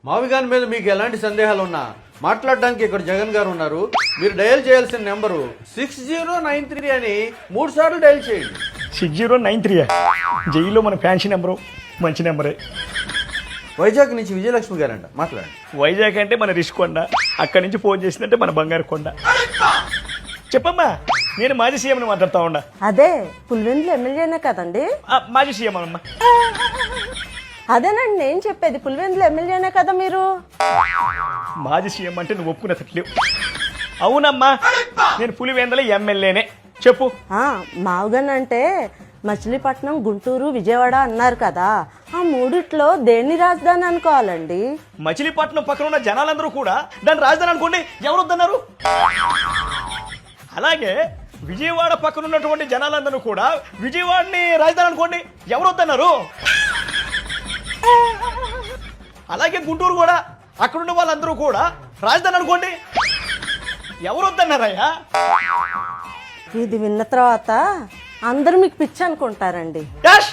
మావిగాని మీద మీకు ఎలాంటి సందేహాలు ఉన్నా మాట్లాడడానికి ఇక్కడ జగన్ గారు ఉన్నారు. మీరు డయల్ చేయాల్సిన నెంబరు 6093 అని 3 సార్లు డయల్ చేయండి. 6093 జైల్లో మన ఫ్యాన్సీ నెంబరు, మంచి నెంబరే. వైజాగ్ నుంచి విజయలక్ష్మి గారంట, మాట్లాడండి. వైజాగ్ అంటే మన రిషి కొండ, అక్కడి నుంచి ఫోన్ చేసిందంటే మన బంగారు కొండ. చెప్పమ్మా, నేను మాజీ సీఎంని మాట్లాడుతా ఉండా. అదే పులివెందులు ఎమ్మెల్యేనే కదండి? మాజీ సీఎం అమ్మా. అదేనండి నేను చెప్పేది, పులివెందులు ఎమ్మెల్యేనే కదా మీరు? మాజీ సీఎం అంటే నువ్వు ఒప్పుకునేటట్లేవు. అవునమ్మా, నేను పులివెందుల ఎమ్మెల్యేనే. చెప్పు. మావుగన్ అంటే మచిలీపట్నం, గుంటూరు, విజయవాడ అన్నారు కదా, ఆ మూడిట్లో దేన్ని రాజధాని అనుకోవాలండి? మచిలీపట్నం పక్కన ఉన్న జనాలందరూ కూడా దాన్ని రాజధాని అనుకోండి, ఎవరు వద్దన్నారు? అలాగే విజయవాడ పక్కన ఉన్నటువంటి జనాలందరూ కూడా విజయవాడని రాజధాని అనుకోండి, ఎవరు వద్దన్నారు? అలాగే గుంటూరు కూడా, అక్కడున్న వాళ్ళందరూ కూడా రాజధాని అనుకోండి, ఎవరు వద్దన్నారయ్యా? ఇది విన్న తర్వాత అందరూ మీకు పిచ్చి అనుకుంటారండి. డాష్